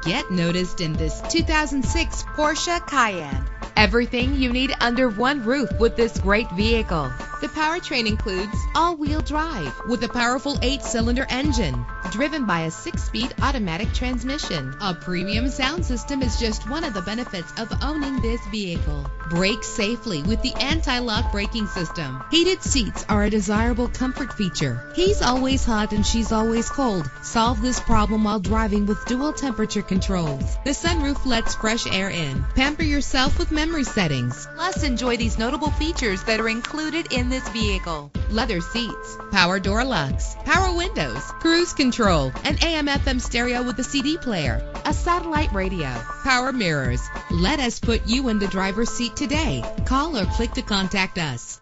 Get noticed in this 2006 Porsche Cayenne. Everything you need under one roof with this great vehicle. The powertrain includes all-wheel drive with a powerful 8-cylinder engine driven by a 6-speed automatic transmission. A premium sound system is just one of the benefits of owning this vehicle. Brake safely with the anti-lock braking system. Heated seats are a desirable comfort feature. He's always hot and she's always cold. Solve this problem while driving with dual temperature controls. The sunroof lets fresh air in. Pamper yourself with memory settings. Plus, enjoy these notable features that are included in this vehicle: leather seats, power door locks, power windows, cruise control, an AM/FM stereo with a CD player, a satellite radio, power mirrors. Let us put you in the driver's seat today. Call or click to contact us.